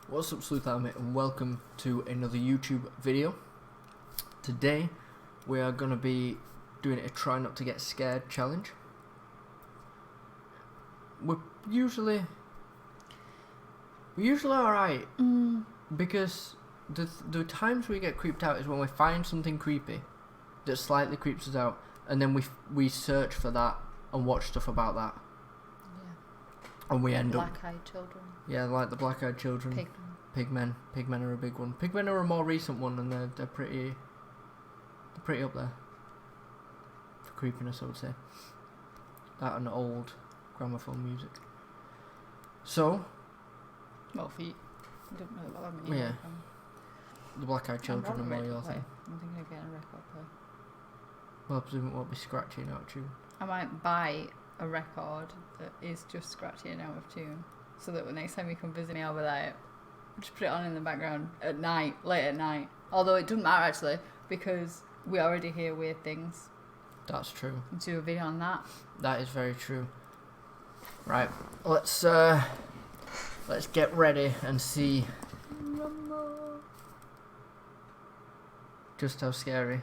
What's up, Sleuth Army, and welcome to another YouTube video. Today we are going to be doing a try not to get scared challenge. We're usually alright, because the times we get creeped out is when we find something creepy that slightly creeps us out, and then we search for that and watch stuff about that. Yeah. And we end up... Black-eyed children. Yeah, like the black-eyed children. Pigmen. Pigmen are a big one. Pigmen are a more recent one, and they're pretty up there for creepiness, I would say. That and old gramophone music. So. Well, for you, don't know what I mean. Yeah. The black-eyed children are more your thing. I'm thinking of getting a record player. Well, I presume it won't be scratching out of tune. I might buy a record that is just scratching out of tune, so that the next time you come visit me, I'll be like, just put it on in the background at night, late at night. Although it doesn't matter actually, because we already hear weird things. That's true. Do a video on that. That is very true. Right, let's get ready and see just how scary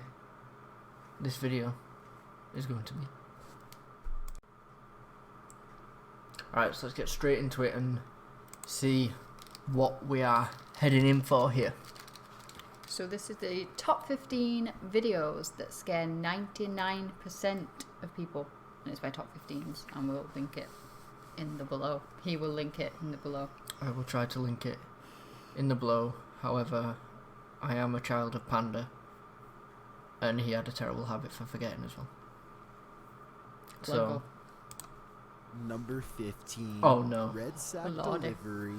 this video is going to be. Alright, so let's get straight into it and see what we are heading in for here. So this is the top 15 videos that scare 99% of people, and it's by top 15s, and we'll link it in the below. He will link it in the below. I will try to link it in the below. However, I am a child of Panda, and he had a terrible habit for forgetting as well. So, number 15. Oh no. Red Sack Lordy. Delivery.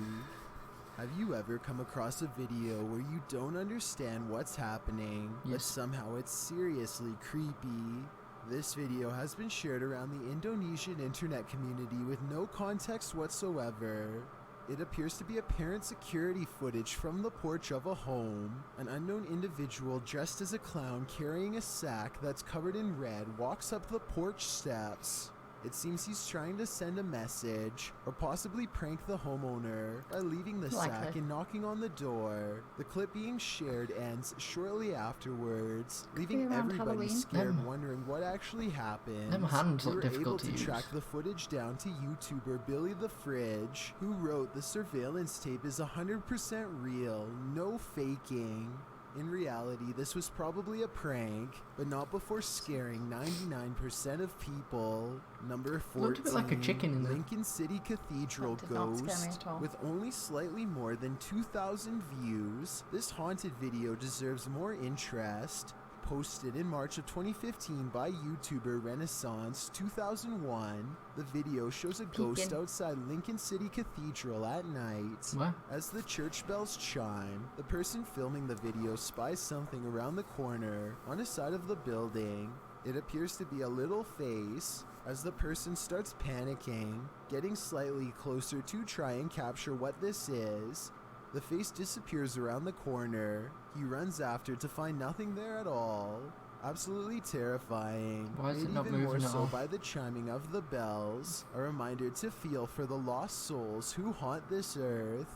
Have you ever come across a video where you don't understand what's happening, but Yes. somehow it's seriously creepy? This video has been shared around the Indonesian internet community with no context whatsoever. It appears to be apparent security footage from the porch of a home. An unknown individual dressed as a clown carrying a sack that's covered in red walks up the porch steps. It seems he's trying to send a message, or possibly prank the homeowner by leaving the sack and knocking on the door. The clip being shared ends shortly afterwards, leaving everybody scared, wondering what actually happened. Them hands We look were difficult able to to track use. the footage down to YouTuber Billy the Fridge, who wrote the surveillance tape is 100% real, no faking. In reality, this was probably a prank, but not before scaring 99% of people. Number 14, Looked a bit like a chicken in there. Lincoln City Cathedral That did not scare me Ghost. at all. With only slightly more than 2,000 views, this haunted video deserves more interest. Posted in March of 2015 by YouTuber Renaissance 2001, the video shows a ghost outside Lincoln City Cathedral at night. What? As the church bells chime, the person filming the video spies something around the corner on a side of the building. It appears to be a little face. As the person starts panicking, getting slightly closer to try and capture what this is, the face disappears around the corner. He runs after to find nothing there at all. Absolutely terrifying. Why is Made it not even more moving at so all? by the chiming of the bells. A reminder to feel for the lost souls who haunt this earth.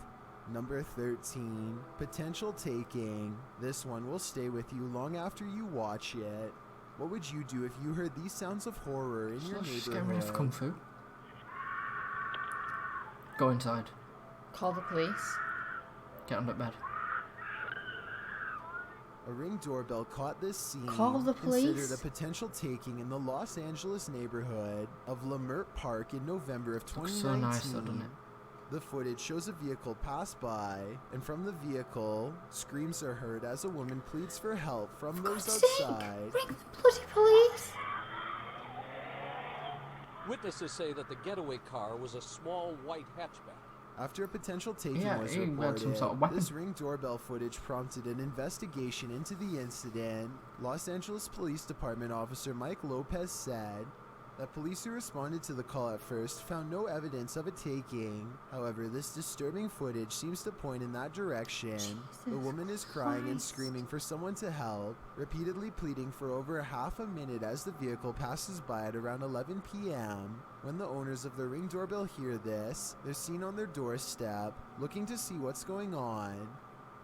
Number 13, potential taking. This one will stay with you long after you watch it. What would you do if you heard these sounds of horror in your Just get rid of neighborhood? Kung Fu. Go inside. Call the police. Get under bed. A Ring doorbell caught this scene. Call the police? Considered a potential taking in the Los Angeles neighborhood of Lamert Park in November of Looks 2019. so nice though, doesn't it? The footage shows a vehicle pass by, and from the vehicle, screams are heard as a woman pleads for help from those outside. Ring the bloody police! Witnesses say that the getaway car was a small white hatchback. After a potential taking Yeah, was he had reported, some sort of weapon. this Ring doorbell footage prompted an investigation into the incident. Los Angeles Police Department officer Mike Lopez said, that police who responded to the call at first found no evidence of a taking. However, this disturbing footage seems to point in that direction. The woman is crying and screaming for someone to help, repeatedly pleading for over half a minute as the vehicle passes by at around 11 p.m. When the owners of the Ring doorbell hear this, they're seen on their doorstep, looking to see what's going on.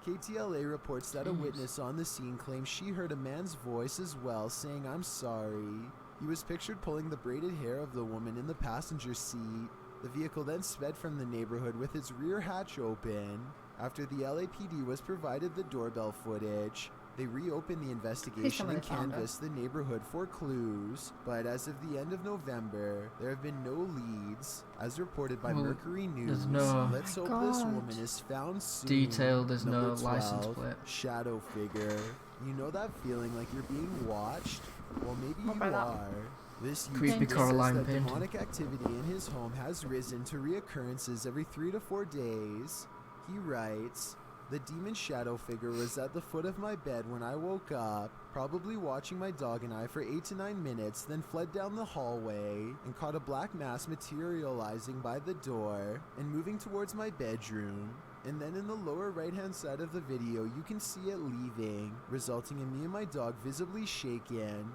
KTLA reports that a witness on the scene claims she heard a man's voice as well, saying, "I'm sorry." He was pictured pulling the braided hair of the woman in the passenger seat. The vehicle then sped from the neighborhood with its rear hatch open. After the LAPD was provided the doorbell footage, they reopened the investigation and canvassed the neighborhood for clues. But as of the end of November, there have been no leads. As reported by Mercury News, let's hope this woman is found soon. Detail, there's Number no 12, license plate. Shadow figure. You know that feeling like you're being watched? Well, maybe you are. This creepy YouTuber Coraline says that painting. demonic activity in his home has risen to reoccurrences every 3 to 4 days. He writes, "The demon shadow figure was at the foot of my bed when I woke up, probably watching my dog and I for 8 to 9 minutes, then fled down the hallway and caught a black mass materializing by the door and moving towards my bedroom. And then in the lower right hand side of the video you can see it leaving, resulting in me and my dog visibly shaken.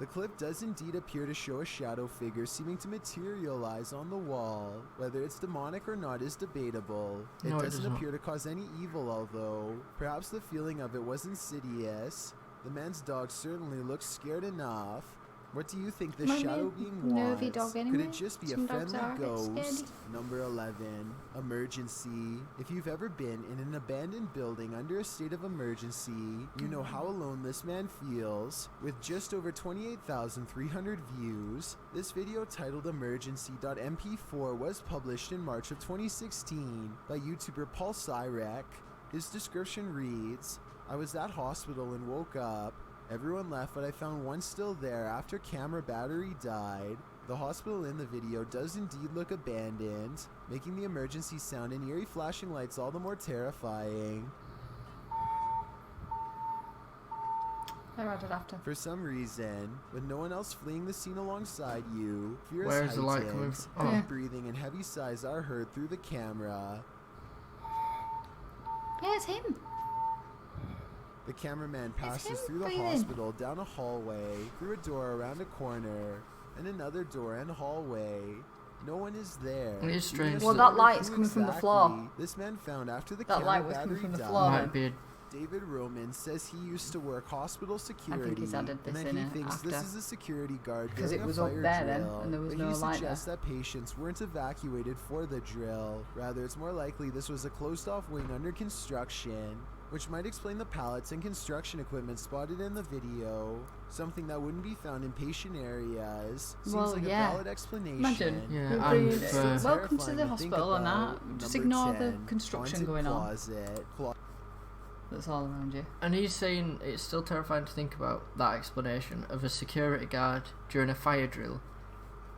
The clip does indeed appear to show a shadow figure seeming to materialize on the wall. Whether it's demonic or not is debatable. It doesn't appear to cause any evil, although perhaps the feeling of it was insidious. The man's dog certainly looks scared enough. What do you think the shadow being wants? Dog anyway. Could it just be Some a friendly ghost? scared. Number 11, emergency. If you've ever been in an abandoned building under a state of emergency, you know how alone this man feels. With just over 28,300 views, this video titled Emergency.mp4 was published in March of 2016 by YouTuber Paul Cyrek. His description reads, "I was at hospital and woke up. Everyone left, but I found one still there after camera battery died. The hospital in the video does indeed look abandoned, making the emergency sound and eerie flashing lights all the more terrifying. I read it after. For some reason, with no one else fleeing the scene alongside you, fear is Where's the light heightened, coming from? heavy Oh. breathing and heavy sighs are heard through the camera. Yeah, it's him. The cameraman passes him through the breathing. hospital, down a hallway, through a door around a corner, and another door and hallway. No one is there. It is strange. Well, that light is coming from the floor. This man found after the That camera light was coming battery from the died. floor. Might be. David Roman says he used to work hospital security, I think he's added this and in that he it thinks this after. is a security guard Because during it was a up fire there then, drill. and there was But no he light suggests there. that patients weren't evacuated for the drill. Rather, it's more likely this was a closed-off wing under construction, which might explain the pallets and construction equipment spotted in the video. Something that wouldn't be found in patient areas. Seems Well, like yeah. a valid explanation. Imagine. Yeah, You're and bringing- for- welcome to Terrifying the think hospital and about. that. Just Number ignore 10, the construction haunted going on. closet. That's all around you. And he's saying it's still terrifying to think about that explanation of a security guard during a fire drill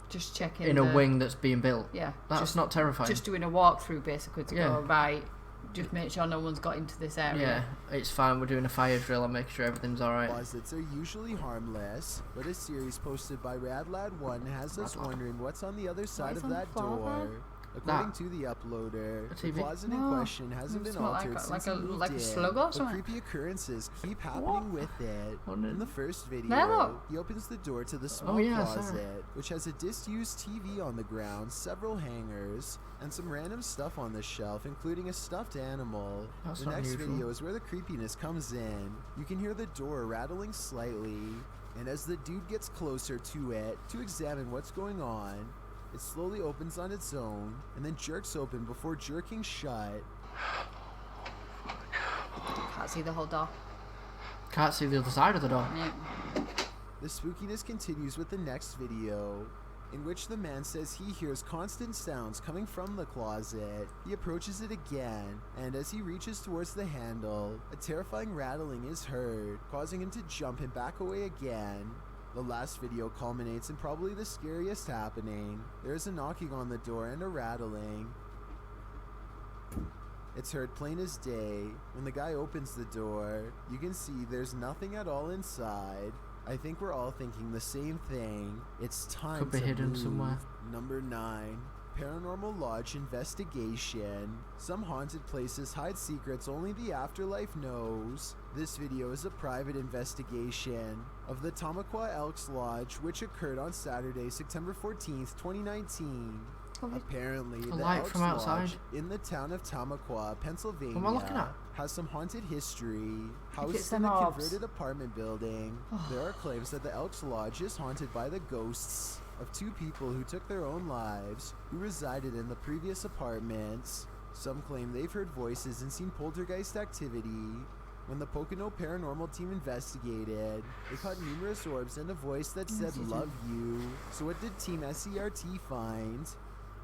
Just checking in the, a wing that's being built. Yeah. That's just, not terrifying. Just doing a walkthrough basically to Yeah. go, right, just make sure no one's got into this area. Yeah, it's fine. We're doing a fire drill and making sure everything's alright. Closets are usually harmless, but a series posted by RadLad1 has us wondering what's on the other side is of on the that floor door. there? According to the uploader, A the TV? closet in No. question hasn't been Smell like altered a- since like a- he moved like a in, slug or but something? creepy occurrences keep happening with it. In the first video, There, look. he opens the door to the small yeah, sorry. closet, which has a disused TV on the ground, several hangers, and some random stuff on the shelf, including a stuffed animal. That's The not next unusual. video is where the creepiness comes in. You can hear the door rattling slightly, and as the dude gets closer to it to examine what's going on, it slowly opens on its own and then jerks open before jerking shut. Can't see the whole door. Can't see the other side of the door. Yeah. The spookiness continues with the next video, in which the man says he hears constant sounds coming from the closet. He approaches it again, and as he reaches towards the handle, a terrifying rattling is heard, causing him to jump and back away again. The last video culminates in probably the scariest happening. There is a knocking on the door and a rattling. It's heard plain as day. When the guy opens the door, you can see there's nothing at all inside. I think we're all thinking the same thing. It's time Could be to hidden move. somewhere. Number 9. Paranormal Lodge Investigation. Some haunted places hide secrets only the afterlife knows. This video is a private investigation of the Tamaqua Elks Lodge, which occurred on Saturday, September 14th, 2019. Apparently, the light Elks from outside. Lodge in the town of Tamaqua, Pennsylvania, What am I looking at? has some haunted history. it's Housed in them a orbs. converted apartment building, there are claims that the Elks Lodge is haunted by the ghosts of 2 people who took their own lives, who resided in the previous apartments. Some claim they've heard voices and seen poltergeist activity. When the Pocono Paranormal team investigated, they caught numerous orbs and a voice that said, "Love you." So what did Team SCRT find?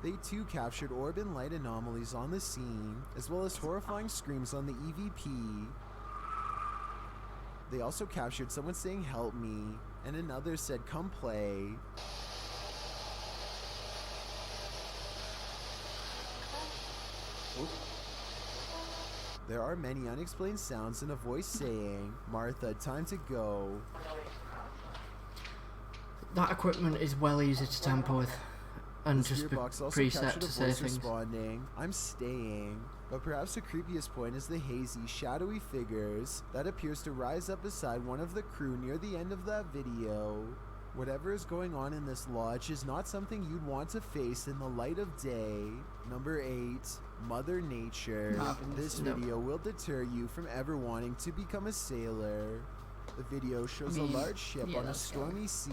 They too captured orb and light anomalies on the scene, as well as horrifying screams on the EVP. They also captured someone saying, "Help me," and another said, "Come play." There are many unexplained sounds and a voice saying, "Martha, time to go." That equipment is well easy to tamper with. And The just spirit be box also preset captured to a say voice things. responding, "I'm staying." But perhaps the creepiest point is the hazy, shadowy figures that appears to rise up beside one of the crew near the end of that video. Whatever is going on in this lodge is not something you'd want to face in the light of day. Number 8, Mother Nature. This video will deter you from ever wanting to become a sailor. The video shows a large ship on a stormy sea.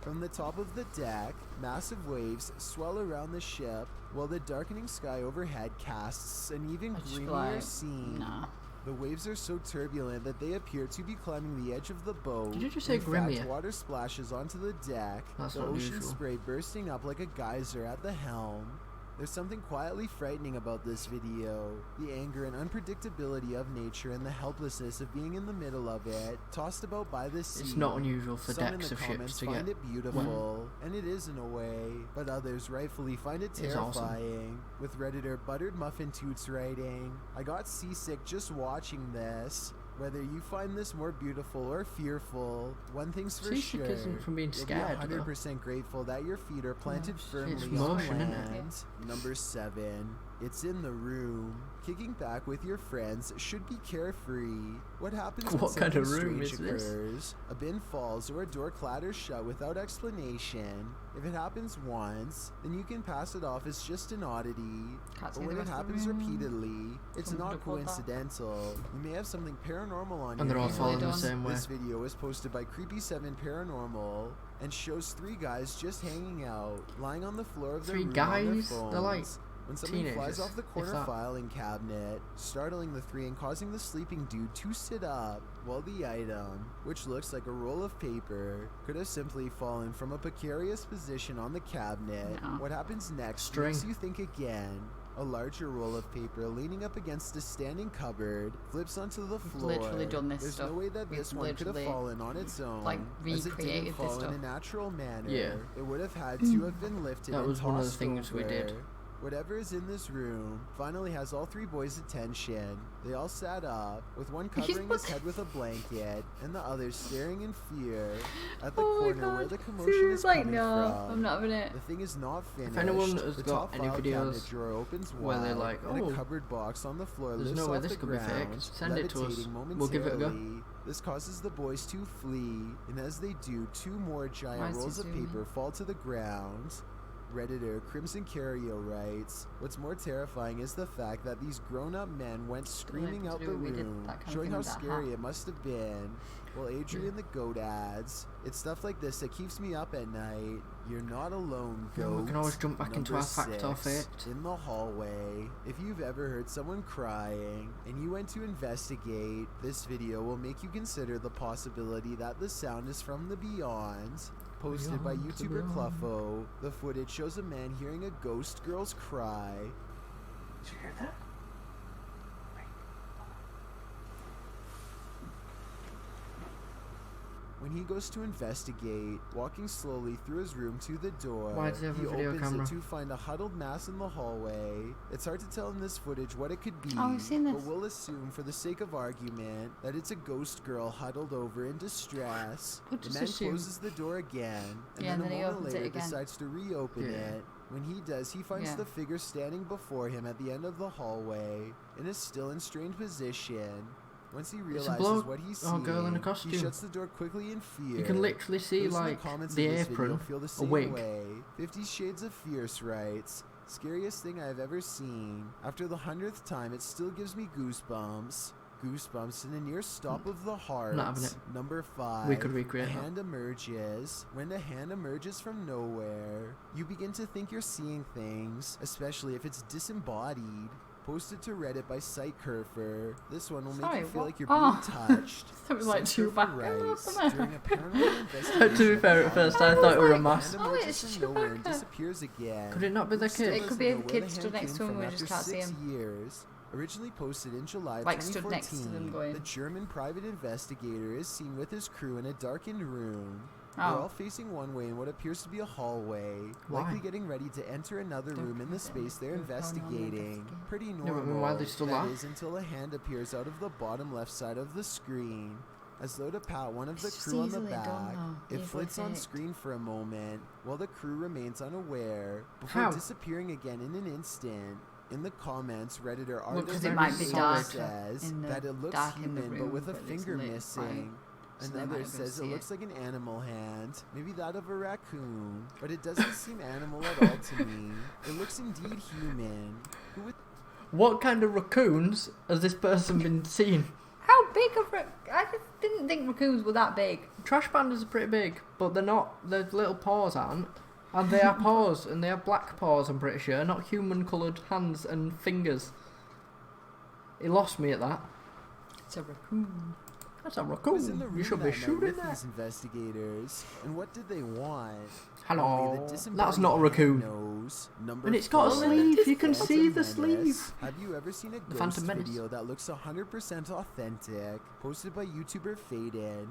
From the top of the deck, massive waves swell around the ship, while the darkening sky overhead casts an even gloomier scene. Nah. The waves are so turbulent that they appear to be climbing the edge of the boat. Did you just say In fact, grimier? water splashes onto the deck, That's the not ocean usual. spray bursting up like a geyser at the helm. There's something quietly frightening about this video. The anger and unpredictability of nature and the helplessness of being in the middle of it, tossed about by the sea. It's not unusual for Some in decks the of ships comments to find get it beautiful, and it is in a way, but others rightfully find it It's awesome. terrifying. With Redditor Buttered Muffin Toots writing, "I got seasick just watching this. Whether you find this more beautiful or fearful, one thing's for Seasick sure. isn't from being You'll scared, be 100% grateful that your feet are planted firmly it's on motion, isn't land." it? Number 7. It's in the room. Kicking back with your friends should be carefree. What happens when What kind of something room strange is this? occurs? A bin falls or a door clatters shut without explanation. If it happens once, then you can pass it off as just an oddity. Can't But see the when it rest of the happens room. repeatedly, it's Someone not would have called that. coincidental. You may have something paranormal on And your they're all hands. falling the done. same way. This video was posted by Creepy7 Paranormal and shows 3 guys just hanging out, lying on the floor of their 3 room on their guys? They're like phones. When something flies teenagers, off the if corner that. filing cabinet, startling the 3 and causing the sleeping dude to sit up, while the item, which looks like a roll of paper, could have simply fallen from a precarious position on the cabinet. No. What happens next String. makes you think again. A larger roll of paper leaning up against a standing cupboard flips onto the floor. literally done this There's stuff. no way that We've this one could have literally, fallen on its own. like, as it didn't recreated fall this in stuff. a natural manner. Yeah. It would have had to have been lifted That and was one of the tossed things we did. over. Whatever is in this room finally has all 3 boys' attention. They all sat up, with one covering his head with a blanket, and the other staring in fear at the Oh my corner where God. the commotion Serious, is like, coming no, from. I'm not having it. The thing is not finished. anyone has the got top any file videos cabinet drawer opens where they're wide, like, and "Oh, a cupboard box on the floor there's lifts no way off this the could be ground, faked. Send it to us. levitating We'll give it a go." momentarily. This causes the boys to flee, and as they do, 2 more Why giant is rolls he of zooming? paper fall to the ground. Redditor Crimson Cario writes, "What's more terrifying is the fact that these grown-up men went screaming out to the do- we did room, that kind of showing thing how with that scary hat. it must have been." Well, Adrian the Goat adds, "It's stuff like this that keeps me up at night. You're not alone, Yeah, goat." we can always jump back into Number our fact or 6, faked. in the hallway. If you've ever heard someone crying and you went to investigate, this video will make you consider the possibility that the sound is from the beyond. Posted by Beyond the YouTuber beyond. Cluffo, the footage shows a man hearing a ghost girl's cry. Did you hear that? When he goes to investigate, walking slowly through his room to the door. Why does he have a video opens camera? it to find a huddled mass in the hallway. It's hard to tell in this footage what it could be, Oh, we've seen this. but we'll assume for the sake of argument that it's a ghost girl huddled over in distress. We'll The just man assume. closes the door again, and Yeah, then and then a he moment opens it later again. decides to reopen Yeah. it. When he does, he finds Yeah. the figure standing before him at the end of the hallway in a still and strained position. Once he realizes bloke what he's or seeing, girl in a he costume. shuts the door quickly in fear. You can literally see Those in like comments the of this video apron, feel the a same wig. way. 50 Shades of Fierce writes, "Scariest thing I've ever seen. After the 100th time, it still gives me goosebumps. Goosebumps and a near stop of the heart." Not having it. Number 5. We could recreate a that. hand emerges. When a hand emerges from nowhere, you begin to think you're seeing things, especially if it's disembodied. Posted to Reddit by Sightcurfer. This one will make Sorry, you feel what? like you're Oh. being touched. It was like Sightcurfer Chewbacca. writes, during a paranormal investigation, To be fair, at first I thought it were a hand mask. Oh, emerges it's from nowhere and Chewbacca. disappears again. Could it not be the Still kid? It could be a doesn't know kid where the stood hand next to came him, from we just after can't see 6 him. years. Originally posted in July Like, 2014, stood next to them going. the German private investigator is seen with his crew in a darkened room. They're all Oh. facing one way in what appears to be a hallway, Why? likely getting ready to enter another They're room in the private. space they're They're paranormal investigating. investigating. Pretty but normal. why are they still that there? is until a hand appears out of the bottom left side of the screen. As though to pat one of the It's just crew on the easily done, back, though. it Easily flits on faked. screen for a moment while the crew remains unaware before How? disappearing again in an instant. In the comments, Redditor Well, 'cause Artist it might be dark says in the that it looks dark in the human but room, with a but it's finger lit missing. So they might Another be able to says it see looks like an animal hand, maybe that of a raccoon, but it doesn't seem animal at all to me. It looks indeed human. Who would What kind of raccoons has this person been seeing? How big of I just didn't think raccoons were that big. Trash pandas are pretty big, but they're not. Their little paws aren't. And they are paws, and they have black paws, I'm pretty sure, not human-coloured hands and fingers. He lost me at that. It's a raccoon. was That's a in the raccoon. room You should be that night shooting with that. these investigators, and what did they want? Hello. Only the That's disembodied not a hand raccoon. knows. Number And it's got a 4. sleeve. You can Phantom see the Menace. sleeve. Have you ever seen a The ghost Phantom Menace. video that looks 100% authentic? Posted by YouTuber Faden.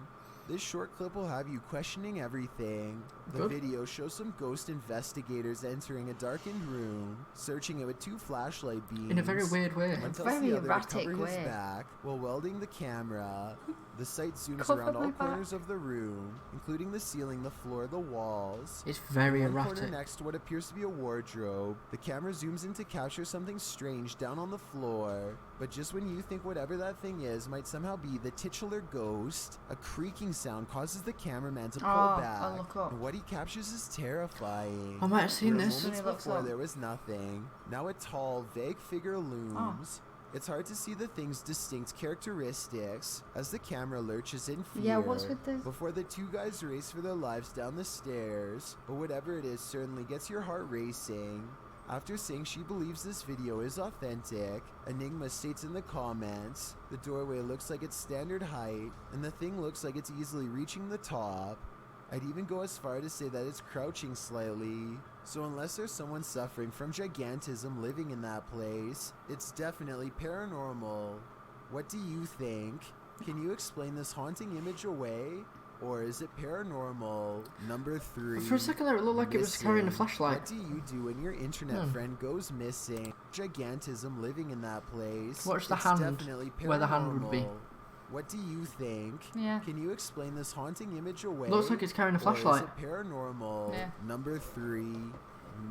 This short clip will have you questioning everything. The Good. video shows some ghost investigators entering a darkened room, searching it with 2 flashlight beams. In a very weird way. One tells very the other to erratic cover his way. back while welding the camera. The sight zooms Cover around my all back. corners of the room, including the ceiling, the floor, the walls. It's very In one corner erratic. next to what appears to be a wardrobe, the camera zooms in to capture something strange down on the floor. But just when you think whatever that thing is might somehow be the titular ghost, a creaking sound causes the cameraman to pull Oh, back. I'll look up. And what he captures is terrifying. I might have seen Where this. moments When he looks before up. there was nothing. Now a tall, vague figure looms. It's hard to see the thing's distinct characteristics as the camera lurches in fear. Yeah, what's with this? Before the 2 guys race for their lives down the stairs, but whatever it is certainly gets your heart racing. After saying she believes this video is authentic, Enigma states in the comments, the doorway looks like it's standard height, and the thing looks like it's easily reaching the top. I'd even go as far to say that it's crouching slightly. So unless there's someone suffering from gigantism living in that place, it's definitely paranormal. What do you think? Can you explain this haunting image away? Or is it paranormal? Number 3. For a second there, it looked like it was carrying a Missing. flashlight. What do you do when your internet Hmm. friend goes missing? Gigantism living in that place. Watch the It's hand, definitely where the hand would be. paranormal. What do you think? Yeah. Can you explain this haunting image away? Looks like it's carrying a flashlight. Or is it paranormal? Yeah. Number 3.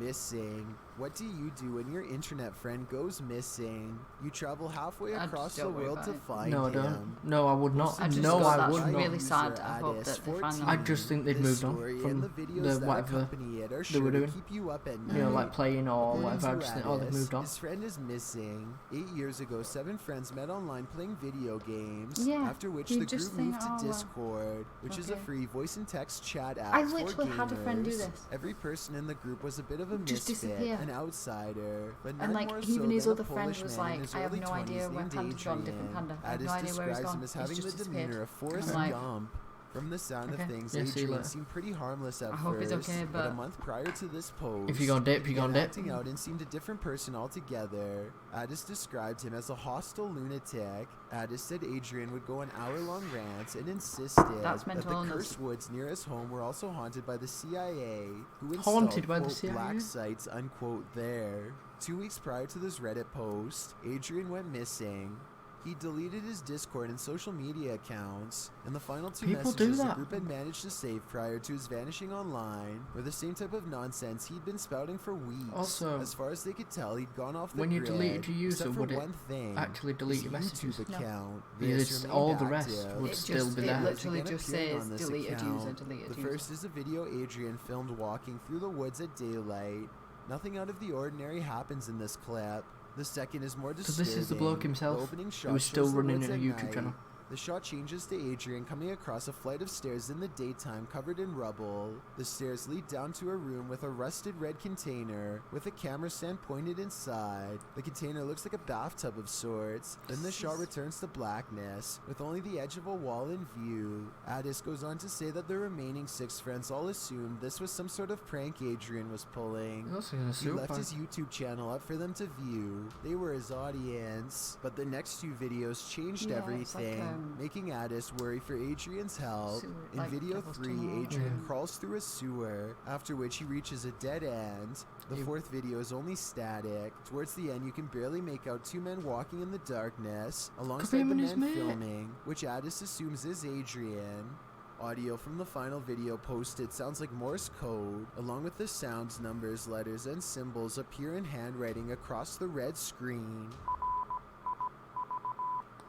Missing. What do you do when your internet friend goes missing? You travel halfway I across just the don't worry world about to it. find No, I him. don't. No, I would not. I just No, thought I that's would not. really sad. I hope that they find them. I just think they'd moved on Story from and the videos the that whatever accompany it are they sure were to doing. keep you up at You know, night. like playing or According whatever. I to just think, oh, they've Addis, moved on. His friend is missing. 8 years ago, 7 friends met online playing video games. Yeah, After which you the just group think, moved to oh, well, Discord, which is a okay. free voice and text chat app. I for literally had a friend do gamers. this. Every person in the group was a bit of a Just misfit, disappear. an outsider, but none And like more even so his than a other friend Polish was man in like, his I have early no idea 20s where named Panda's gone, different Adrian. Panda. I have Addis no idea where he's describes gone. him as He's having just the disappeared. demeanor of Forrest I'm like, Gump. From the sound Okay. of things, Yeah, see you Adrian later. seemed pretty harmless at I hope he's first, okay, but a but- month prior to this post, If you gonna dip, you he gonna began dip. acting out and seemed a different person altogether. Addis described him as a hostile lunatic. Addis said Adrian would go on hour-long rants and insisted That's that mental the illness. cursed woods near his home were also haunted by the CIA, who Haunted installed, by the quote, CIA? black sites, unquote, there. 2 weeks prior to this Reddit post, Adrian went missing. He deleted his Discord and social media accounts, and the final 2 People do messages the that. group had managed to save prior to his vanishing online were the same type of nonsense he'd been spouting for weeks. Also, as far as they could tell, he'd gone off the when you grid, deleted your user, except for would it one thing, actually delete his your messages? YouTube No. account. Because This all remained the rest active. would It still just, be it there. literally Began just appearing says on this deleted user, account. deleted The user. first is a video Adrian filmed walking through the woods at daylight. Nothing out of the ordinary happens in this clip. The second is more So disturbing. this is the bloke himself, The opening who shot was still shows the running woods a at YouTube night. channel. The shot changes to Adrian coming across a flight of stairs in the daytime covered in rubble. The stairs lead down to a room with a rusted red container with a camera stand pointed inside. The container looks like a bathtub of sorts. Then the shot returns to blackness with only the edge of a wall in view. Addis goes on to say that the remaining 6 friends all assumed this was some sort of prank Adrian was pulling. He looks like a He soup left bag. his YouTube channel up for them to view. They were his audience. But the next 2 videos changed Yeah, it's like, everything, making Addis worry for Adrian's health. Sewer, In like video Devil's 3, Tunnel. Adrian Yeah. crawls through a sewer, after which he reaches a dead end. The Yep. 4th video is only static. Towards the end, you can barely make out 2 men walking in the darkness, alongside him the and his man mate. filming, which Addis assumes is Adrian. Audio from the final video posted sounds like Morse code, along with the sounds, numbers, letters, and symbols appear in handwriting across the red screen.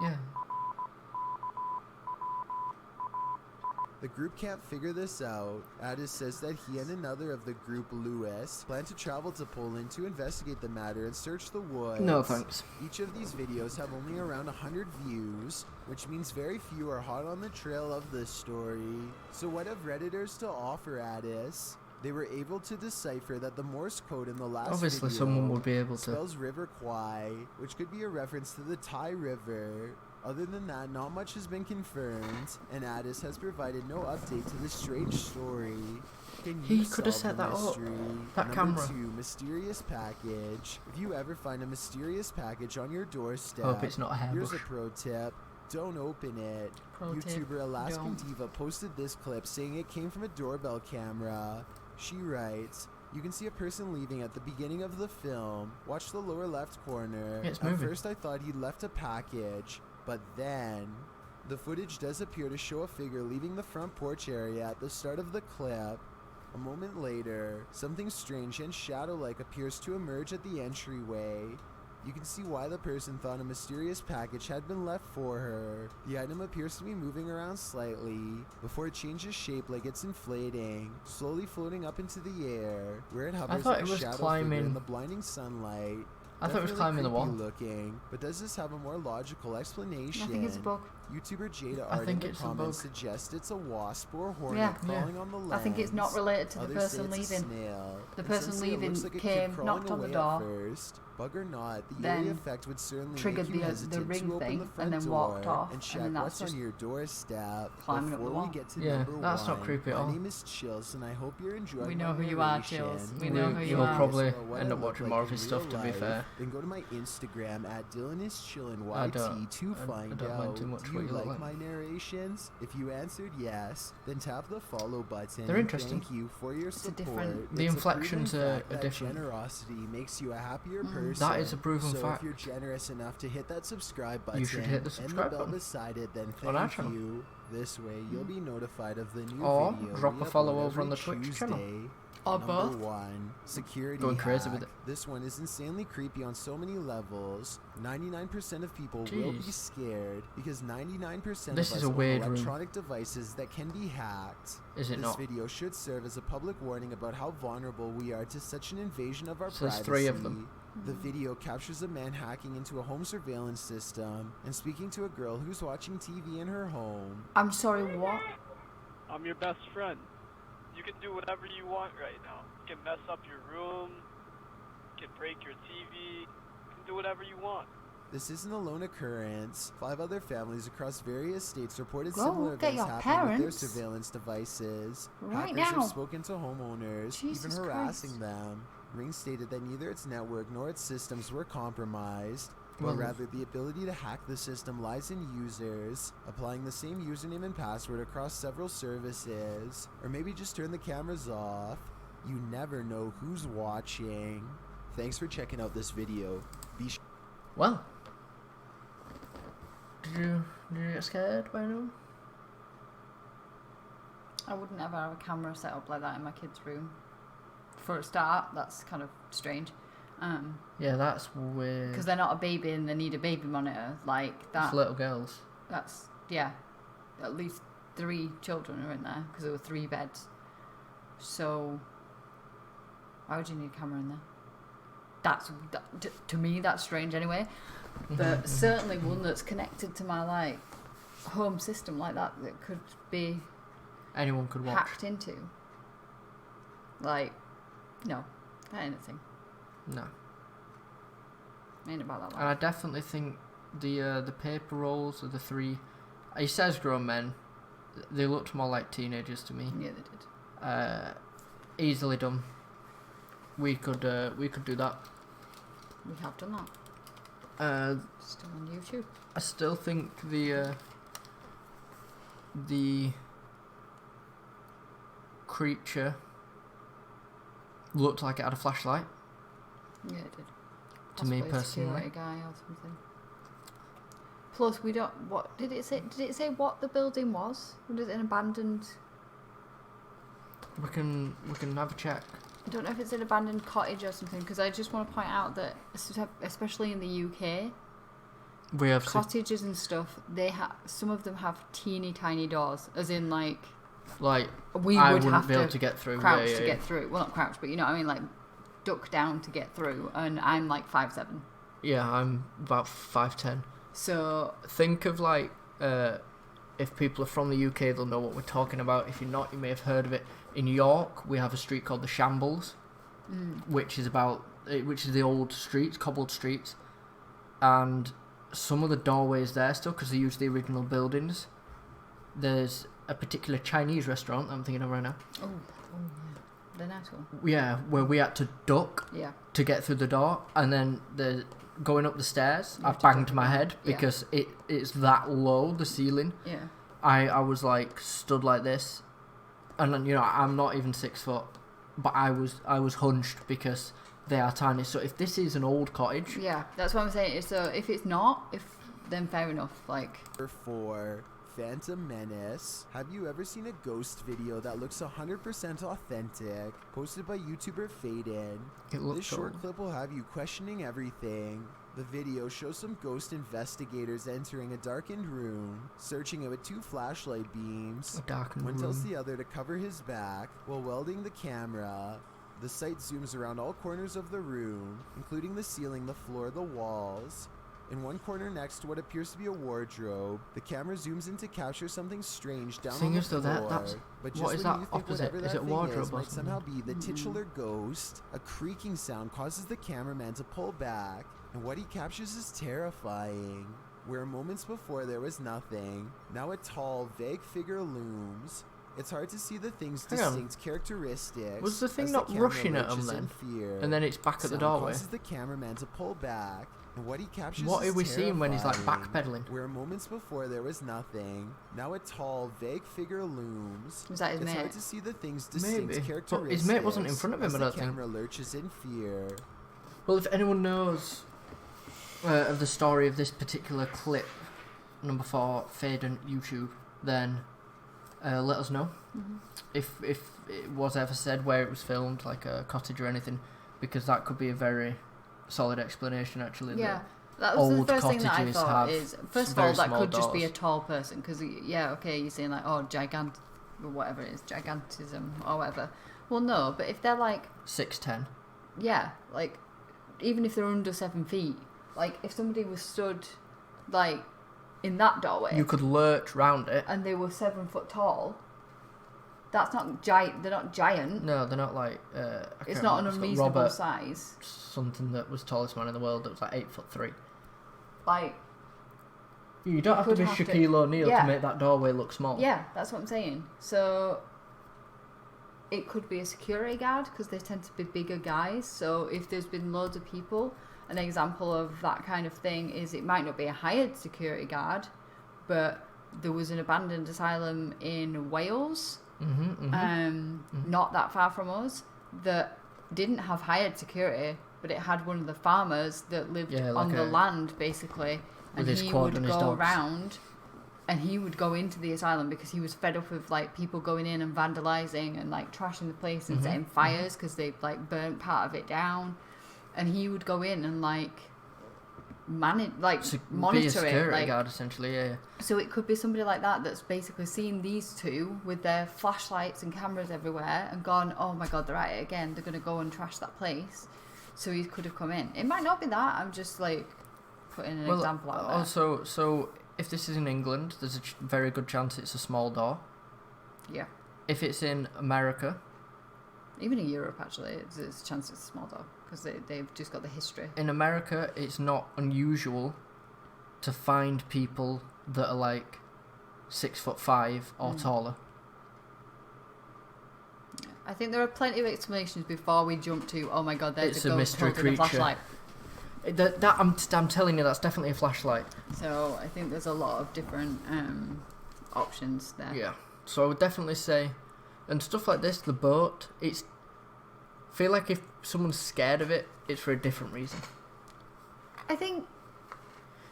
Yeah. The group can't figure this out. Addis says that he and another of the group, Lewis, plan to travel to Poland to investigate the matter and search the woods. No thanks. Each of these videos have only around 100 views, which means very few are hot on the trail of this story. So what have Redditors to offer, Addis? They were able to decipher that the Morse code in the last Obviously video someone would be able to. spells River Kwai, which could be a reference to the Thai River. Other than that, not much has been confirmed, and Addis has provided no update to this strange story. Can He you could have solve set the that up. mystery? That Number camera. 2, mysterious package. If you ever find a mysterious package on your doorstep, Hope it's not a here's a hairbrush. pro tip. Don't open it. Pro tip, YouTuber Alaskan don't. Diva posted this clip saying it came from a doorbell camera. She writes, "You can see a person leaving at the beginning of the film. Watch the lower left corner. Yeah, it's At moving. first I thought he'd left a package, but then the footage does appear to show a figure leaving the front porch area at the start of the clip. A moment later, something strange and shadow-like appears to emerge at the entryway. You can see why the person thought a mysterious package had been left for her. The item appears to be moving around slightly before it changes shape like it's inflating, slowly floating up into the air, where it hovers thought like it a was shadow figure climbing- in the blinding sunlight. I thought it was Definitely climbing the wall. creepy looking, but does this have a more logical explanation? I think it's a bug. YouTuber Jada I Art in think the it's a comments bug. suggests it's a wasp or hornet Yeah. crawling on the lens. I think it's not related to the Others say person it's a leaving. snail. The And person some say it leaving looks like a kid came, crawling knocked on the away door, at first. Bug or not, the then eerie effect would certainly triggered make you the hesitant ring to open thing, the and front then door walked off, and and check then that's what's on just your doorstep. climbing up the Before we wall. get to Yeah, number that's one, not creepy at all. my name is Chills, and I hope you're enjoying We my know who you are, narration. Chills. We know who you You'll are. probably About what end I up look watching like more of in his stuff, real to be life, fair. Then go to my Instagram at DylanIsChillin I YT don't- to I find don't mind out. too much Do what you you look like like. my narrations? If you answered yes, then tap the follow button. They're and interesting. Thank you for your a support. different- The It's a inflections proven are fact that different. Generosity makes you a happier person. That is a proven so fact. if you're generous enough to hit that subscribe button, You should hit the and subscribe the bell button beside it, then on our thank channel. you. This way, you'll be notified of the new Or video. drop we a follow upload over on every the Twitch channel. Tuesday. Or Number both. 1, security Going crazy hack. with it. This one is insanely creepy on so many levels. 99% of people will be Jeez. scared because 99% This of is us a weird own room. electronic devices that can be hacked. Is it This not? video should serve as a public warning about how vulnerable we are to such an invasion of our So there's privacy. 3 of them. The video captures a man hacking into a home surveillance system and speaking to a girl who's watching TV in her home. I'm sorry, what? I'm your best friend. You can do whatever you want right now. You can mess up your room. You can break your TV. You can do whatever you want. This isn't a lone occurrence. 5 other families across various states reported Go similar get events your happening with their parents surveillance devices. right Hackers now. have spoken to homeowners, Jesus even harassing Christ. them. Ring stated that neither its network nor its systems were compromised, but Well- rather the ability to hack the system lies in users, applying the same username and password across several services, or maybe just turn the cameras off. You never know who's watching. Thanks for checking out this video. Well, did you get scared by anyone? I wouldn't ever have a camera set up like that in my kid's room. For a start, that's kind of strange. Yeah, that's weird. Because they're not a baby and they need a baby monitor like that. It's little girls. That's, yeah. At least 3 children are in there because there were 3 beds. So, why would you need a camera in there? To me, that's strange anyway. But certainly one that's connected to my, like, home system like that could be Anyone could watch. hacked into. Like, no, that ain't a thing. No. Ain't about that And I life. definitely think the paper rolls of the 3, he says grown men, they looked more like teenagers to me. Yeah, they did. Easily done. We could do that. We have done that. Still on YouTube. I still think the creature looked like it had a flashlight. Yeah, it did. To me Possibly a personally. security guy or something. Plus, we don't. What did it say? Did it say what the building was? Was it an abandoned? We can have a check. I don't know if it's an abandoned cottage or something. Because I just want to point out that, especially in the UK, We have cottages and stuff. Some of them have teeny tiny doors, as in like like we I would wouldn't have be able to to get through. crouch yeah, to get through. Well, not crouch, but you know what I mean, like duck down to get through. And I'm like 5'7". Yeah, I'm about 5'10". So Think of like if people are from the UK, they'll know what we're talking about. If you're not, you may have heard of it. In York, we have a street called the Shambles, which is the old streets, cobbled streets, and some of the doorways there still, because they use the original buildings. There's a particular Chinese restaurant I'm thinking of right now. oh yeah, the nice one. Yeah, where we had to duck Yeah. to get through the door, and then going up the stairs, You I have to banged duck my down. head Yeah. because it's that low, the ceiling. Yeah. I was like stood like this, and then, you know, I'm not even 6 foot, but I was hunched because they are tiny. So if this is an old cottage, Yeah, that's what I'm saying. So if it's not, then fair enough. Like, Number 4, Phantom Menace. Have you ever seen a ghost video that looks 100% authentic, posted by YouTuber Faden? it looks This short old. clip will have you questioning everything. The video shows some ghost investigators entering a darkened room, searching it with 2 flashlight beams. A darkened One tells room. the other to cover his back while welding the camera. The sight zooms around all corners of the room, including the ceiling, the floor, the walls. In one corner next to what appears to be a wardrobe, the camera zooms in to capture something strange down Thing on the is, though, floor. that's- But what just is when that you think opposite? whatever Is that it a thing wardrobe is or might somehow be the Mm-mm. titular ghost, a creaking sound causes the cameraman to pull back, and what he captures is terrifying. Where moments before there was nothing, now a tall, vague figure looms. It's hard to see the thing's Hang on. distinct characteristics. Was the thing as not camera rushing at him lurches then? in fear. And then it's back at the Sound doorway. causes the cameraman to pull back, and what he captures What is are we seeing when he's like terrifying. backpedaling? Where moments before there was nothing, now a tall, vague figure looms. was that his It's hard mate? to see the thing's distinct Maybe, characteristics. but his mate wasn't in front of him, as I the don't think. camera lurches in fear. Well, if anyone knows of the story of this particular clip, number 4, Faden YouTube, then let us know. Mm-hmm. If it was ever said where it was filmed, like a cottage or anything, because that could be a very solid explanation, actually. Yeah. that That was the old first thing that I cottages thought have is, first of very all, that small could just be a doors. tall person. Because, yeah, okay, you're saying like, oh, or whatever it is, gigantism or whatever. Well, no, but if they're like, 6'10". yeah, like, even if they're under 7 feet, like, if somebody was stood, like, in that doorway You could lurch round it. and they were 7 foot tall, that's not giant. They're not giant. No, they're not like. It's not an unreasonable Robert, size. something that was tallest man in the world that was like 8'3". Like, You don't have to be Shaquille O'Neal to make that doorway look small. Yeah, that's what I'm saying. So it could be a security guard because they tend to be bigger guys. So if there's been loads of people, an example of that kind of thing is it might not be a hired security guard, but there was an abandoned asylum in Wales, not that far from us, that didn't have hired security, but it had one of the farmers that lived on the land, basically, and he would go around and he would go into the asylum because he was fed up with like people going in and vandalizing and like trashing the place and setting fires because they like burnt part of it down, and he would go in and like monitor it, like guard essentially. Yeah. So it could be somebody like that that's basically seen these two with their flashlights and cameras everywhere and gone, oh my god, they're at it again, they're going to go and trash that place. So he could have come in. It might not be that, I'm just like putting an example out there. Also, so if this is in England, there's a very good chance it's a small door. Yeah. If it's in America, even in Europe actually, there's a chance it's a small door because they've just got the history. In America, it's not unusual to find people that are like 6'5" or taller. Yeah. I think there are plenty of explanations before we jump to, oh my god, there's it's a ghost mystery holding creature. a flashlight. I'm telling you, that's definitely a flashlight. So I think there's a lot of different options there. Yeah. So I would definitely say, and stuff like this, the boat, it's feel like if someone's scared of it, it's for a different reason. I think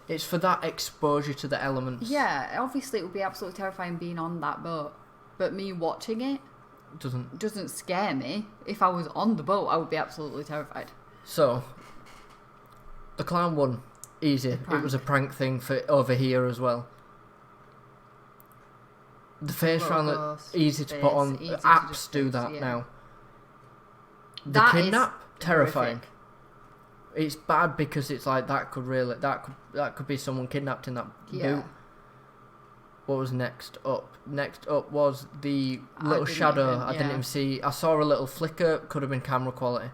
it's for that exposure to the elements. Yeah, obviously it would be absolutely terrifying being on that boat, but me watching it doesn't scare me. If I was on the boat, I would be absolutely terrified. So the clown one, easy. It was a prank thing for over here as well. The face round that easy to put on. Apps do that now. The kidnap, terrifying. Horrific. It's bad because it's like that could be someone kidnapped in that boot. What was next up? Next up was the little shadow. I didn't even see. I saw a little flicker. Could have been camera quality.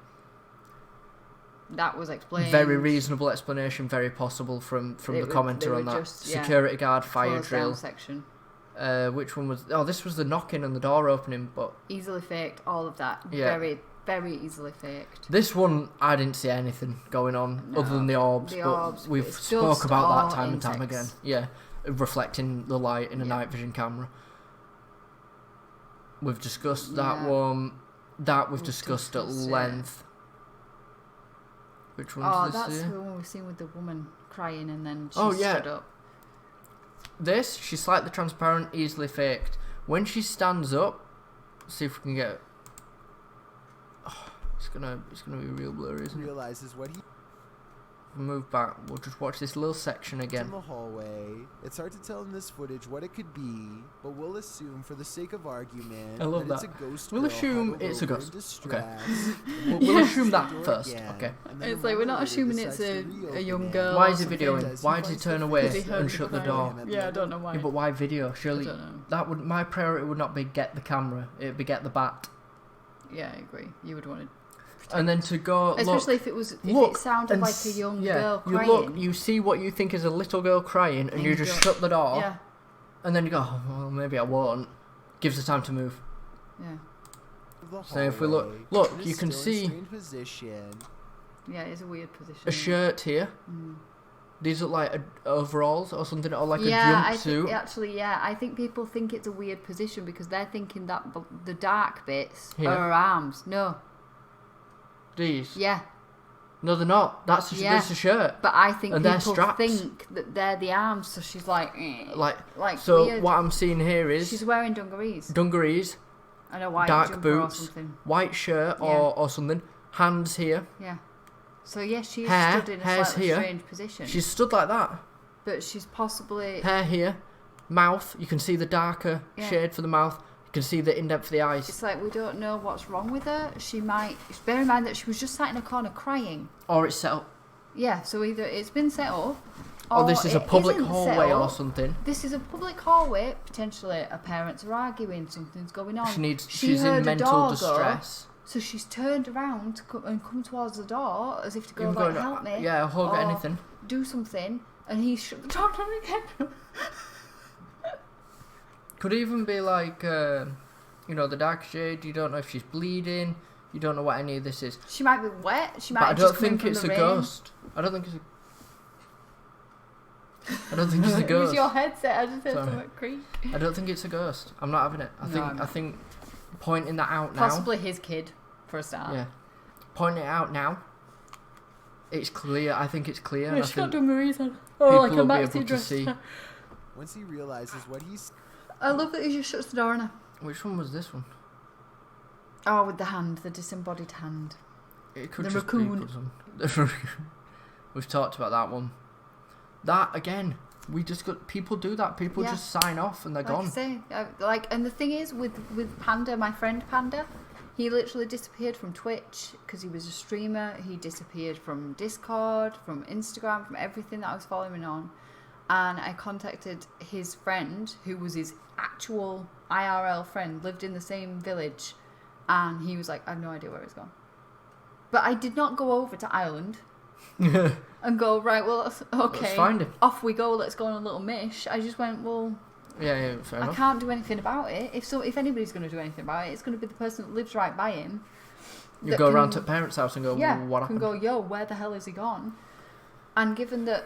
That was explained. Very reasonable explanation. Very possible from the commenter on that. Security guard, fire drill section. Which one was? Oh, this was the knocking and the door opening, but easily faked. All of that. Yeah. Very easily faked. This one, I didn't see anything going on other than the orbs, we've spoke about that time and time again. Yeah, reflecting the light in a night vision camera. We've discussed that one. That we've discussed at length. Which one's this? Oh, that's the one we've seen with the woman crying and then she stood up. This, she's slightly transparent, easily faked. When she stands up, see if we can get. Oh, it's gonna be real blurry, isn't it? Realizes what he. Move back. We'll just watch this little section again. In the hallway. It's hard to tell in this footage what it could be, but we'll assume, for the sake of argument, I love that. It's a ghost. We'll assume it's a ghost. Okay. We'll assume that first. Okay. It's like we're not assuming it's a young girl. Why is he videoing? Why does he turn away and shut the door? Yeah, I don't know why. Yeah, but why video? Surely that would. My priority would not be get the camera. It'd be get the bat. Yeah, I agree. You would want to. And then to go, especially if it sounded like a young girl crying. You see what you think is a little girl crying, and you just shut the door. Yeah. And then you go, oh, well, maybe I won't. Gives her time to move. Yeah. So if we look, you can see. Yeah, it's a weird position. A shirt here. These look like overalls or something, or like a jumpsuit. I think people think it's a weird position because they're thinking that the dark bits are her arms. No. These? Yeah. No, they're not. That's a shirt. But I think people think that they're the arms, so she's like so weird. What I'm seeing here is she's wearing dungarees. And a white dark boots, or something. White shirt or something. Hands here. Yeah. So she's stood in a slightly strange position. She's stood like that. But she's possibly hair here, mouth. You can see the darker shade for the mouth. You can see the indent for the eyes. It's like we don't know what's wrong with her. She might. Bear in mind that she was just sat in a corner crying. Or it's set up. Yeah, so either it's been set up, or this is a public hallway or something. This is a public hallway. Potentially, her parents are arguing. Something's going on. She's in mental distress. So she's turned around and come towards the door as if to go help me. Yeah, hug or anything. Do something. And he shut the door on again. Could even be like, you know, the dark shade. You don't know if she's bleeding. You don't know what any of this is. She might be wet. She might. But I have don't just come in think from it's the a rain. ghost. I don't think it's a. I don't think it's a It was ghost. your headset. I just heard Sorry. something creak. I don't think it's a ghost. I'm not having it. I think pointing that out now. Possibly his kid, for a start. Yeah. Pointing it out now. It's clear. I think it's clear. and Yeah, I she's got think to Marie's head. people Oh, like a will be maxi able to dress. see. Once he realizes what he's I love that he just shuts the door on her. Which one was this one? Oh, with the hand, the disembodied hand. It could The just raccoon. be a good one. The raccoon. We've talked about that one. That again. We just got people do that. People Yeah. just sign off and they're Like I gone. say, and the thing is with Panda, my friend Panda, he literally disappeared from Twitch because he was a streamer. He disappeared from Discord, from Instagram, from everything that I was following on. And I contacted his friend, who was his actual IRL friend, lived in the same village, and he was like, I have no idea where he's gone. But I did not go over to Ireland and go, right, well, okay, Let's find him. off we go, let's go on a little mish. I just went, well, Yeah, fair I enough. can't do anything about it. If anybody's going to do anything about it, it's going to be the person that lives right by him. You that go can- around to parents' house and go, yeah, what can happened? go, yo, where the hell is he gone? And given that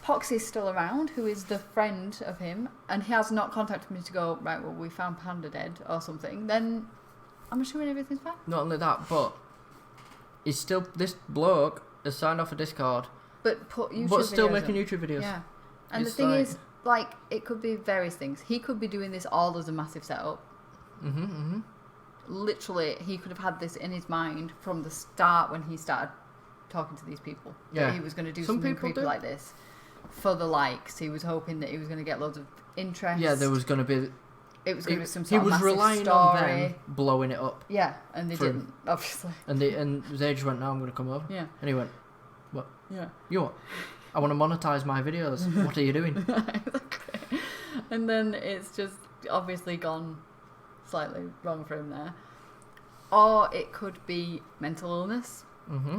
Poxy's still around, who is the friend of him, and he has not contacted me to go, right, well, we found Panda dead or something, then I'm assuming everything's fine. Not only that, but he's still this bloke has signed off a Discord, But put YouTube but still videos making up. YouTube videos. Yeah. And It's the thing like- is, like, it could be various things. He could be doing this all as a massive setup. Literally, he could have had this in his mind from the start when he started talking to these people. Yeah. That he was going to do Some something people creepy do. like this for the likes. He was hoping that he was going to get loads of interest. Yeah, there was going to be. It was going to be some He sort of was massive relying story. on them blowing it up, Yeah, and they for- didn't, obviously. and they just went, "No, I'm going to come over." Yeah. And he went, "What? Yeah. You what? I want to monetize my videos. What are you doing?" Exactly. And then it's just obviously gone slightly wrong for him there. Or it could be mental illness.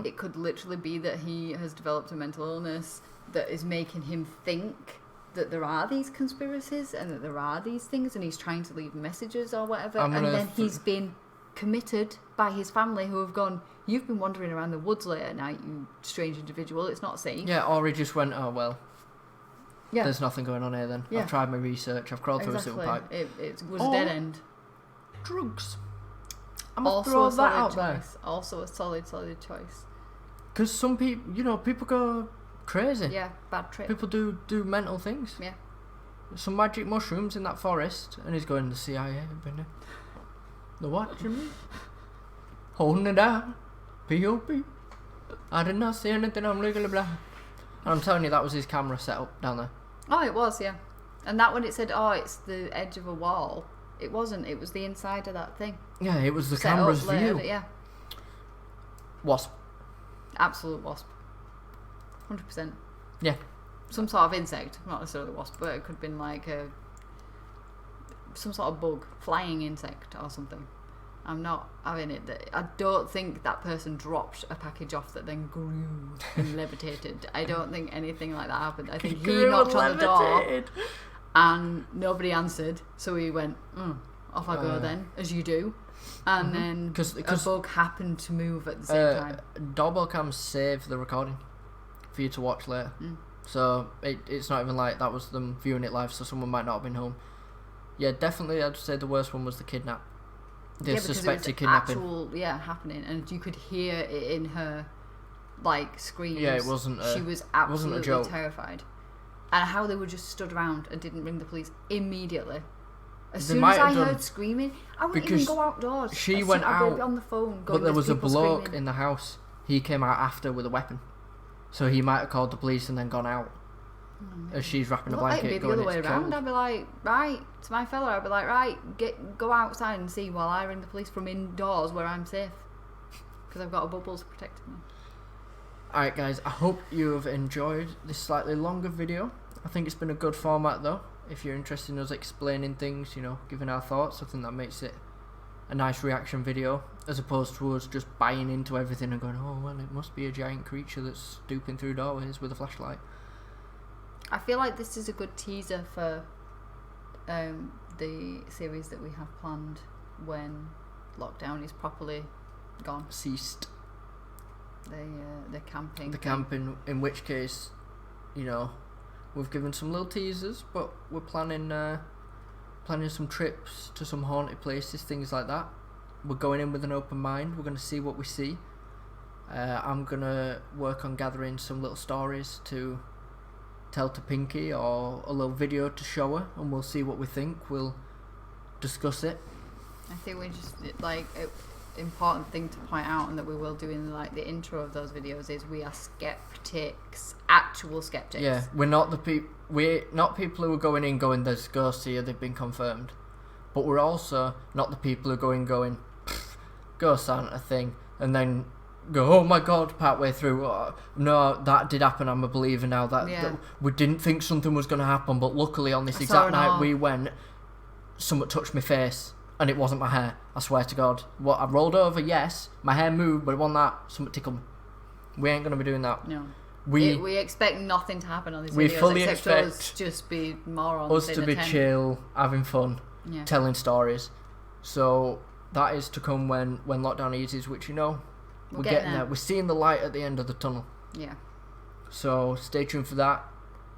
It could literally be that he has developed a mental illness that is making him think that there are these conspiracies and that there are these things, and he's trying to leave messages or whatever, I'm and gonna then he's been committed by his family, who have gone, you've been wandering around the woods late at night, you strange individual, it's not safe. Yeah, or he just went, "Oh well, Yeah, there's nothing going on here then. Yeah. I've tried my research. I've crawled through a exactly. sewer pipe." It was Or- a dead end. Drugs. I'm gonna Also throw a that solid out there. choice. Also a solid choice. Because some people, you know, people go crazy. Yeah, bad trip. People do mental things. Yeah. Some magic mushrooms in that forest, and he's going, "The CIA have been there." The what? Do you mean? Holding it down. P.O.P. I did not see anything. I'm legally blah. And I'm telling you, that was his camera set up down there. Oh, it was, yeah. And that when it said, oh, it's the edge of a wall, it wasn't. It was the inside of that thing. Yeah, it was the Set camera's up later, view. yeah. Wasp. Absolute wasp. 100%. Yeah. Some sort of insect, not necessarily wasp, but it could have been like some sort of bug, flying insect or something. I'm not having it. I don't think that person dropped a package off that then grew and levitated. I don't think anything like that happened. I think he knocked on the door and nobody answered, so he went, off I go then, as you do. And then a bug happened to move at the same time. Doorbell cams save the recording for you to watch later. So it's not even like that was them viewing it live, so someone might not have been home. Yeah, definitely I'd say the worst one was the kidnap. The suspected kidnapping. Happening, and you could hear it in her like screams. Yeah, it wasn't she was absolutely terrified. And how they were just stood around and didn't ring the police immediately. As soon as I heard screaming, I wouldn't even go outdoors. She went out on the phone, but there was a bloke screaming in the house. He came out after with a weapon, so he might have called the police and then gone out. As she's wrapping a blanket, it'd be going, the other way "It's around. killed." I'd be like, right, to my fella, I'd be like, right, go outside and see while I ring the police from indoors where I'm safe, because I've got a bubbles protecting me. Alright guys, I hope you have enjoyed this slightly longer video. I think it's been a good format though. If you're interested in us explaining things, you know, giving our thoughts, I think that makes it a nice reaction video, as opposed to us just buying into everything and going, oh well, it must be a giant creature that's stooping through doorways with a flashlight. I feel like this is a good teaser for the series that we have planned when lockdown is properly gone. Ceased. The camping. The camping, in which case, you know, we've given some little teasers, but we're planning some trips to some haunted places, things like that. We're going in with an open mind. We're going to see what we see. I'm going to work on gathering some little stories to tell to Pinky, or a little video to show her, and we'll see what we think. We'll discuss it. I think we just, like, important thing to point out, and that we will do in like the intro of those videos, is we are skeptics, actual skeptics. Yeah, we're not people who are going in going, there's ghosts here, they've been confirmed. But we're also not the people who are going, ghosts aren't a thing, and then go, oh my god, partway through, no, that did happen, I'm a believer now. That we didn't think something was going to happen, but luckily on this exact night we went, someone touched my face. And it wasn't my hair, I swear to God. What, I rolled over, yes, my hair moved, but it wasn't that. Something tickled me. We ain't going to be doing that. No. We expect nothing to happen on these videos, fully except us just be morons. Us to be chill, having fun, telling stories. So that is to come when lockdown eases, which, you know, we're getting there. We're seeing the light at the end of the tunnel. Yeah. So stay tuned for that.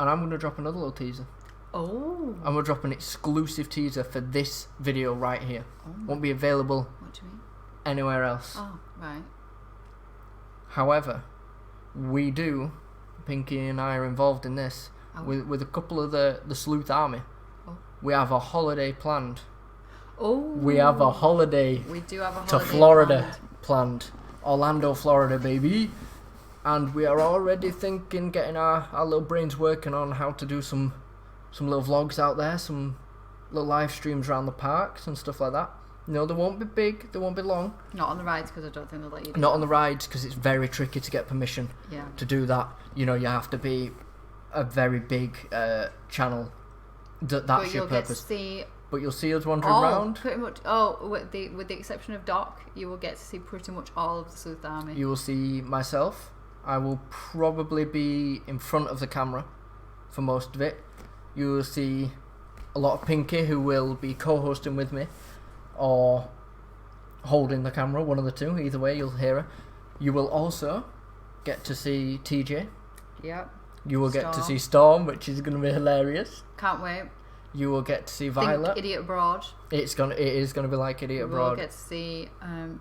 And I'm going to drop another little teaser. Oh. I'm going to drop an exclusive teaser for this video right here. Oh. Won't be available anywhere else. Oh, right. However, Pinky and I are involved in this with a couple of the sleuth army. Oh. We have a holiday planned. Oh. We have a holiday. We do have a holiday to Florida planned. Orlando, Florida, baby. And we are already thinking, getting our little brains working on how to do some little vlogs out there, some little live streams around the parks and stuff like that. No, they won't be big, they won't be long. Not on the rides, because I don't think they'll let you do Not on the rides, because it's very tricky to get permission to do that. You know, you have to be a very big channel. That's your purpose. But you'll see us wandering around. Pretty much. With the exception of Doc, you will get to see pretty much all of the sleuth army. You will see myself. I will probably be in front of the camera for most of it. You will see a lot of Pinky, who will be co-hosting with me, or holding the camera, one of the two. Either way, you'll hear her. You will also get to see TJ. Yep. You will get to see Storm, which is going to be hilarious. Can't wait. You will get to see Violet. Idiot Abroad. It is going to be like Idiot Abroad. We will get to see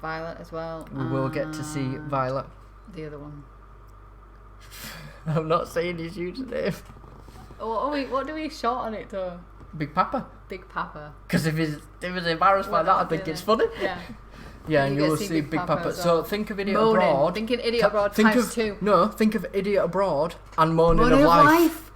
Violet as well. We will get to see Violet. The other one. I'm not saying his username. What do we short on it to? Big Papa. Big Papa. Because if he's embarrassed by that, I think it's funny. Yeah. Yeah, and you will see Big Papa. So think of Idiot Abroad. Thinking Idiot Abroad times 2. No, think of Idiot Abroad and Moaning of Life.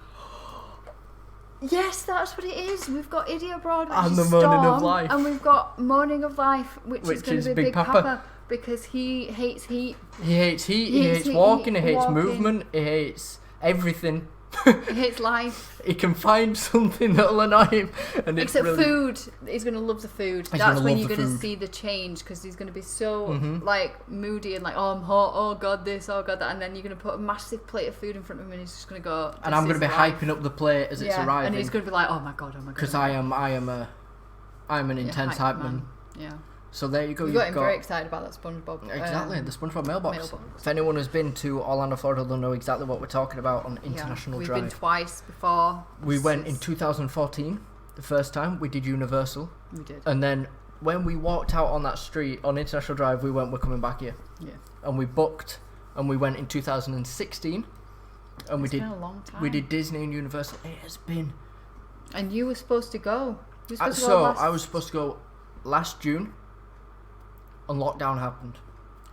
Yes, that's what it is. We've got Idiot Abroad, which and is the Storm, Moaning of Life. And we've got Moaning of Life, which is going to be Big Papa. Because he hates heat. He hates heat, he hates walking, he hates movement, he hates everything. He hates life. He can find something that'll annoy him. And except food. He's going to love the food. That's when you're going to see the change, because he's going to be so like moody and like, oh, I'm hot, oh god this, oh god that, and then you're going to put a massive plate of food in front of him and he's just going to go, and I'm going to be hyping up the plate as it's arriving. And he's going to be like, oh my god. Because I'm an intense hype man. Yeah. So there you go. You got him very excited about that SpongeBob. Exactly, the SpongeBob mailbox. If anyone has been to Orlando, Florida, they'll know exactly what we're talking about on International Drive. We've been twice before. We went in 2014, the first time. We did Universal. We did. And then when we walked out on that street on International Drive, we went, we're coming back here. Yeah. And we booked, and we went in 2016. And it's been a long time. We did Disney and Universal. It has been. And you were supposed to go. I was supposed to go last June. And lockdown happened,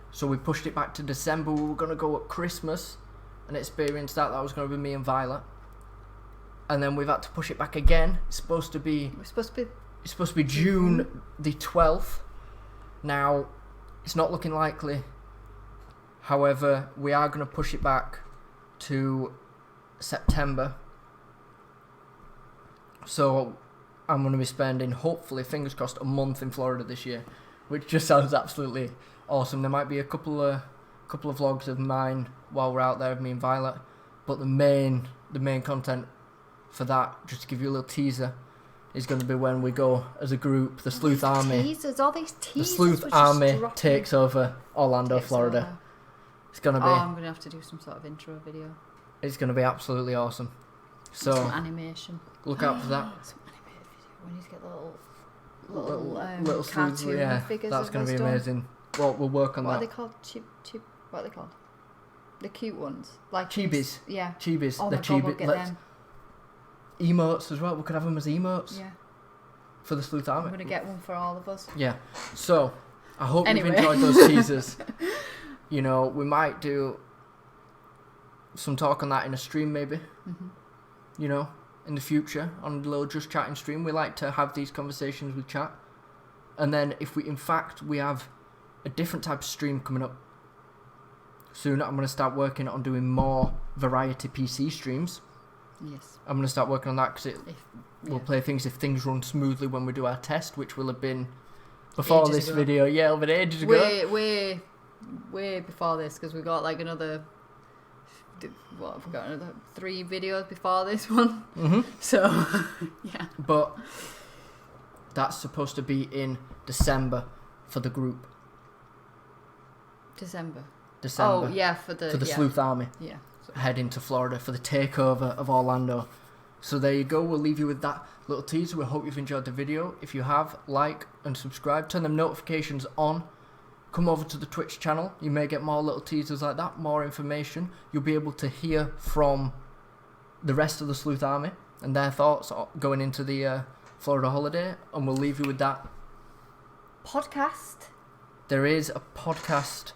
so we pushed it back to December. We were going to go at Christmas and experience that. That was going to be me and Violet, and then we've had to push it back again. It's supposed to be June the 12th. Now it's not looking likely. However, we are going to push it back to September. So I'm going to be spending, hopefully, fingers crossed, a month in Florida this year. Which just sounds absolutely awesome. There might be a couple of vlogs of mine while we're out there, of me and Violet, but the main content for that, just to give you a little teaser, is going to be when we go as a group, the Sleuth Army. All these teasers. The Sleuth Army takes over Orlando, Florida. It's going to be... I'm going to have to do some sort of intro video. It's going to be absolutely awesome. So some animation. Look out for that. Some animated video. We need to get the little sleuths, cartoon figures. That's going to be amazing. Well, we'll work on that. What are they called? What are they called? The cute ones, like chibis. Yeah. Chibis. Oh the my God, we'll get them. Emotes as well. We could have them as emotes. Yeah. For the Sleuth Army. I'm gonna get one for all of us. Yeah. So I hope you've Anyway. enjoyed those teasers. You know, we might do some talk on that in a stream, maybe. Mm-hmm. You know, in the future on a little Just Chatting stream. We like to have these conversations with chat, and then if we, in fact, we have a different type of stream coming up soon. I'm going to start working on doing more variety PC streams. Yes. I'm going to start working on that because we'll play things if things run smoothly when we do our test, which will have been before Ages this ago. video. Yeah, it'll be ages ago. Way before this, because we got like another. What have we got? Another 3 videos before this one. Mm-hmm. So, yeah. But that's supposed to be in December for the group. December. December. Oh yeah, for the Sleuth Army. Yeah. Heading to Florida for the takeover of Orlando. So there you go. We'll leave you with that little teaser. We hope you've enjoyed the video. If you have, like and subscribe. Turn them notifications on. Come over to the Twitch channel. You may get more little teasers like that, more information. You'll be able to hear from the rest of the Sleuth Army and their thoughts going into the Florida holiday. And we'll leave you with that. Podcast. There is a podcast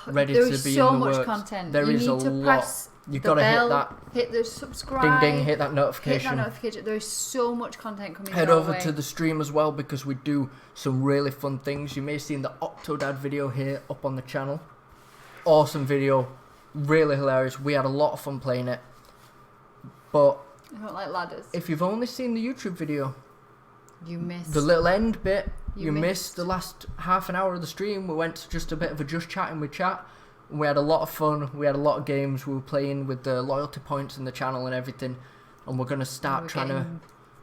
ready there to is be so in the much works. content. There you is need a to lot. Press You've the got to hit bell, that hit the subscribe. ding ding, hit that Hit notification. that notification. There is so much content coming. Head your over way. to the stream as well because we do some really fun things. You may have seen the Octodad video here up on the channel. Awesome video, really hilarious. We had a lot of fun playing it. But I don't like ladders. if you've only seen the YouTube video, You missed the little end bit, you missed. missed the last half an hour of the stream. We went to just a bit of a just chatting with chat. We had a lot of fun. We had a lot of games. We were playing with the loyalty points in the channel and everything. And we're going to start trying to...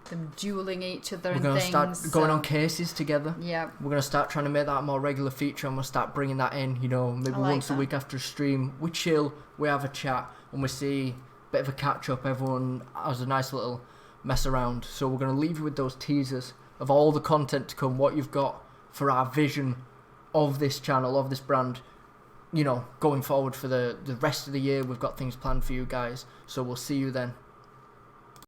them dueling each other We're and going to things. start going on cases together. Yeah. We're going to start trying to make that a more regular feature and we'll start bringing that in, you know, maybe once a week after a stream. We chill, we have a chat and we see a bit of a catch up. Everyone has a nice little mess around. So we're going to leave you with those teasers of all the content to come, what you've got for our vision of this channel, of this brand, you know, going forward for the rest of the year. We've got things planned for you guys. So we'll see you then.